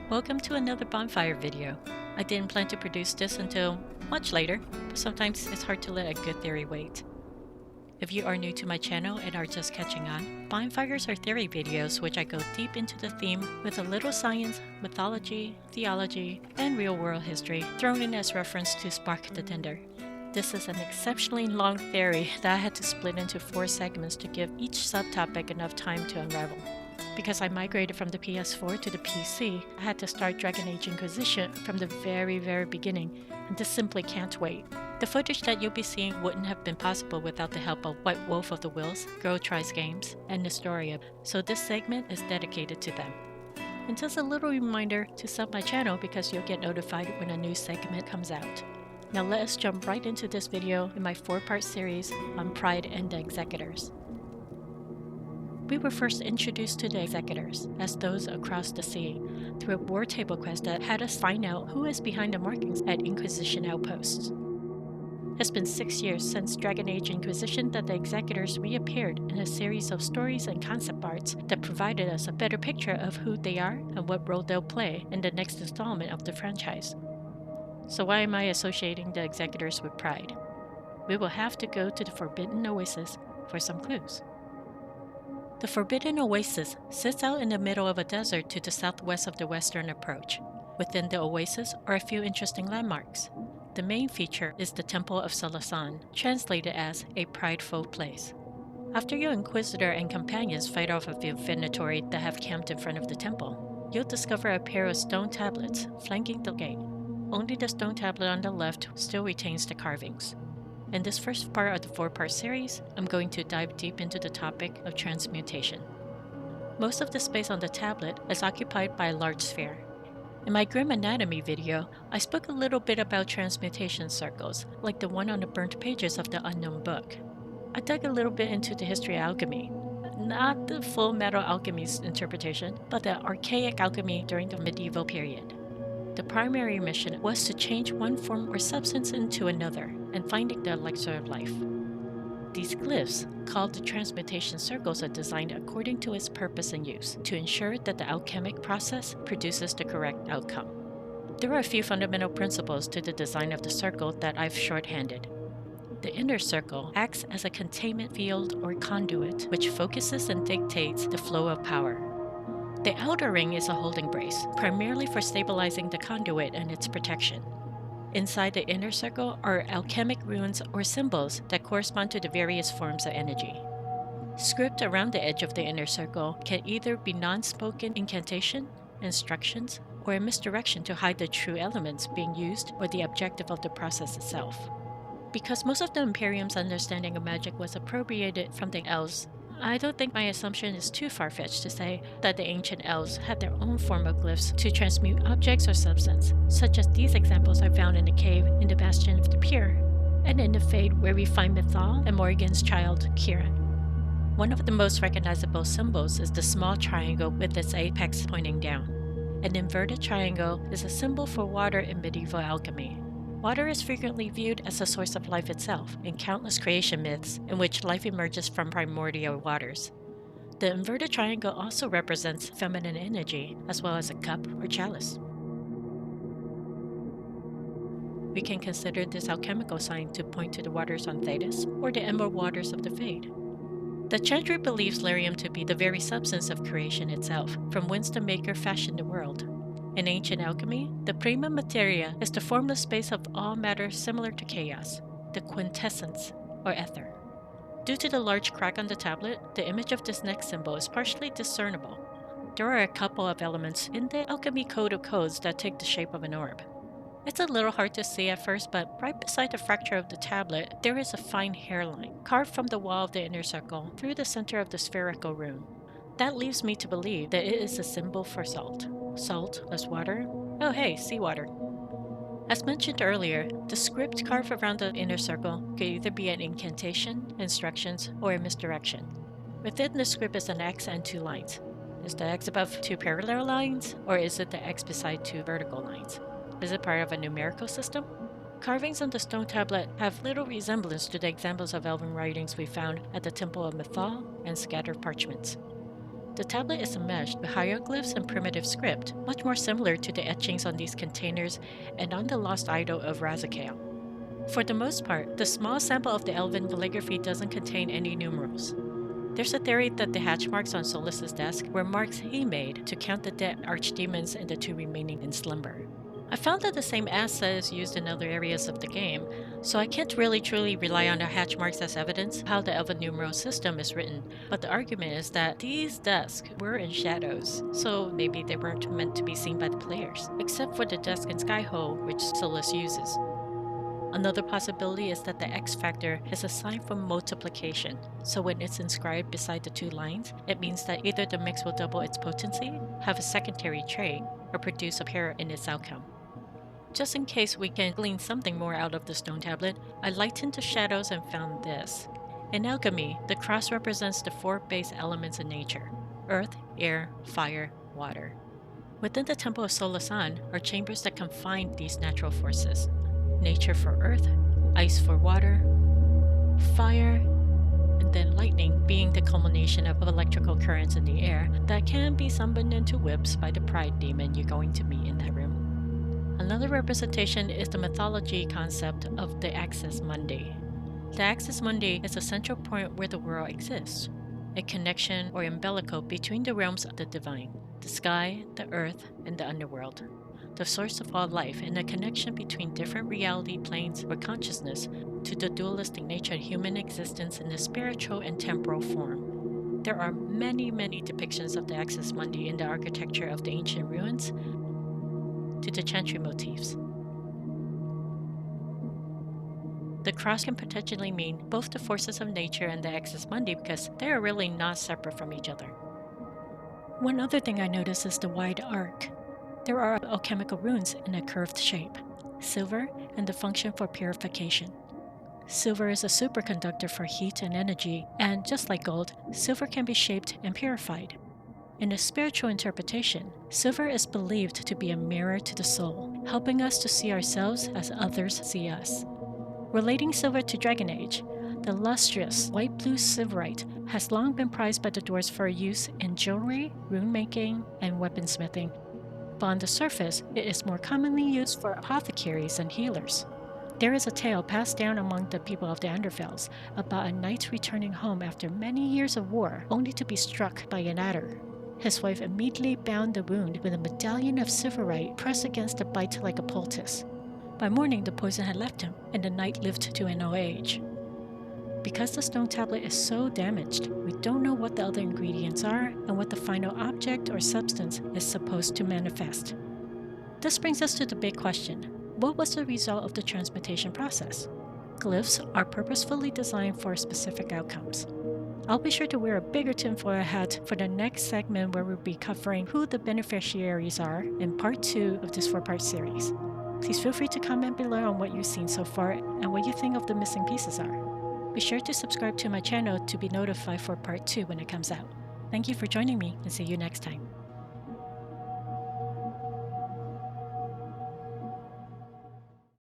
Welcome to another bonfire video. I didn't plan to produce this until much later, but sometimes it's hard to let a good theory wait. If you are new to my channel and are just catching on, bonfires are theory videos which I go deep into the theme with a little science, mythology, theology, and real-world history thrown in as reference to spark the tinder. This is an exceptionally long theory that I had to split into 4 segments to give each subtopic enough time to unravel. Because I migrated from the PS4 to the PC, I had to start Dragon Age Inquisition from the very beginning, and this simply can't wait. The footage that you'll be seeing wouldn't have been possible without the help of White Wolf of the Wills, Girl Tries Games, and Nestoria, so this segment is dedicated to them. And just a little reminder to sub my channel because you'll get notified when a new segment comes out. Now let us jump right into this video in my 4-part series on Pride and the Executors. We were first introduced to the Executors as those across the sea through a war table quest that had us find out who is behind the markings at Inquisition outposts. It's been 6 years since Dragon Age Inquisition that the Executors reappeared in a series of stories and concept arts that provided us a better picture of who they are and what role they'll play in the next installment of the franchise. So why am I associating the Executors with Pride? We will have to go to the Forbidden Oasis for some clues. The Forbidden Oasis sits out in the middle of a desert to the southwest of the western approach. Within the oasis are a few interesting landmarks. The main feature is the Temple of Solasan, translated as a prideful place. After your Inquisitor and companions fight off a few Venatori that have camped in front of the temple, you'll discover a pair of stone tablets flanking the gate. Only the stone tablet on the left still retains the carvings. In this first part of the 4-part series, I'm going to dive deep into the topic of transmutation. Most of the space on the tablet is occupied by a large sphere. In my Grim Anatomy video, I spoke a little bit about transmutation circles, like the one on the burnt pages of the Unknown Book. I dug a little bit into the history of alchemy, not the Full Metal Alchemy's interpretation, but the archaic alchemy during the medieval period. The primary mission was to change one form or substance into another, and finding the elixir of life. These glyphs, called the Transmutation Circles, are designed according to its purpose and use, to ensure that the alchemic process produces the correct outcome. There are a few fundamental principles to the design of the circle that I've shorthanded. The inner circle acts as a containment field or conduit, which focuses and dictates the flow of power. The outer ring is a holding brace, primarily for stabilizing the conduit and its protection. Inside the inner circle are alchemic runes or symbols that correspond to the various forms of energy. Script around the edge of the inner circle can either be non-spoken incantation, instructions, or a misdirection to hide the true elements being used or the objective of the process itself. Because most of the Imperium's understanding of magic was appropriated from the elves, I don't think my assumption is too far-fetched to say that the ancient elves had their own form of glyphs to transmute objects or substance, such as these examples I found in the cave in the Bastion of the Pure, and in the Fade where we find Mythal and Morrigan's child, Kieran. One of the most recognizable symbols is the small triangle with its apex pointing down. An inverted triangle is a symbol for water in medieval alchemy. Water is frequently viewed as a source of life itself in countless creation myths in which life emerges from primordial waters. The inverted triangle also represents feminine energy, as well as a cup or chalice. We can consider this alchemical sign to point to the waters on Thedas, or the emerald waters of the Fade. The Chantry believes lyrium to be the very substance of creation itself, from whence the Maker fashioned the world. In ancient alchemy, the prima materia is the formless space of all matter similar to chaos, the quintessence, or ether. Due to the large crack on the tablet, the image of this next symbol is partially discernible. There are a couple of elements in the alchemy code of codes that take the shape of an orb. It's a little hard to see at first, but right beside the fracture of the tablet, there is a fine hairline, carved from the wall of the inner circle through the center of the spherical rune. That leaves me to believe that it is a symbol for salt. Salt plus water? Oh hey, seawater. As mentioned earlier, the script carved around the inner circle could either be an incantation, instructions, or a misdirection. Within the script is an X and 2 lines. Is the X above 2 parallel lines, or is it the X beside 2 vertical lines? Is it part of a numerical system? Carvings on the stone tablet have little resemblance to the examples of elven writings we found at the Temple of Mythal and scattered parchments. The tablet is enmeshed with hieroglyphs and primitive script, much more similar to the etchings on these containers and on the lost idol of Razakale. For the most part, the small sample of the elven calligraphy doesn't contain any numerals. There's a theory that the hatch marks on Solas's desk were marks he made to count the dead archdemons and the 2 remaining in slumber. I found that the same asset is used in other areas of the game, so I can't really truly rely on the hatch marks as evidence of how the elven numeral system is written, but the argument is that these desks were in shadows, so maybe they weren't meant to be seen by the players, except for the desk in Skyhole, which Solas uses. Another possibility is that the X factor is a sign for multiplication, so when it's inscribed beside the 2 lines, it means that either the mix will double its potency, have a secondary trait, or produce a pair in its outcome. Just in case we can glean something more out of the stone tablet, I lightened the shadows and found this. In alchemy, the cross represents the 4 base elements in nature: earth, air, fire, water. Within the Temple of Solasan are chambers that confine these natural forces: nature for earth, ice for water, fire, and then lightning being the culmination of electrical currents in the air that can be summoned into whips by the pride demon you're going to meet in that room. Another representation is the mythology concept of the Axis Mundi. The Axis Mundi is a central point where the world exists, a connection or umbilical between the realms of the divine, the sky, the earth, and the underworld, the source of all life, and a connection between different reality planes or consciousness to the dualistic nature of human existence in the spiritual and temporal form. There are many depictions of the Axis Mundi in the architecture of the ancient ruins to the chantry motifs. The cross can potentially mean both the forces of nature and the Axis Mundi because they are really not separate from each other. One other thing I noticed is the wide arc. There are alchemical runes in a curved shape, silver, and the function for purification. Silver is a superconductor for heat and energy, and just like gold, silver can be shaped and purified. In a spiritual interpretation, silver is believed to be a mirror to the soul, helping us to see ourselves as others see us. Relating silver to Dragon Age, the lustrous white-blue silverite has long been prized by the dwarves for use in jewelry, rune making, and weaponsmithing. But on the surface, it is more commonly used for apothecaries and healers. There is a tale passed down among the people of the Anderfels about a knight returning home after many years of war, only to be struck by an adder. His wife immediately bound the wound with a medallion of silverite pressed against the bite like a poultice. By morning, the poison had left him, and the knight lived to an old age. Because the stone tablet is so damaged, we don't know what the other ingredients are and what the final object or substance is supposed to manifest. This brings us to the big question: what was the result of the transmutation process? Glyphs are purposefully designed for specific outcomes. I'll be sure to wear a bigger tinfoil hat for the next segment where we'll be covering who the beneficiaries are in part 2 of this 4-part series. Please feel free to comment below on what you've seen so far and what you think of the missing pieces are. Be sure to subscribe to my channel to be notified for part 2 when it comes out. Thank you for joining me and see you next time.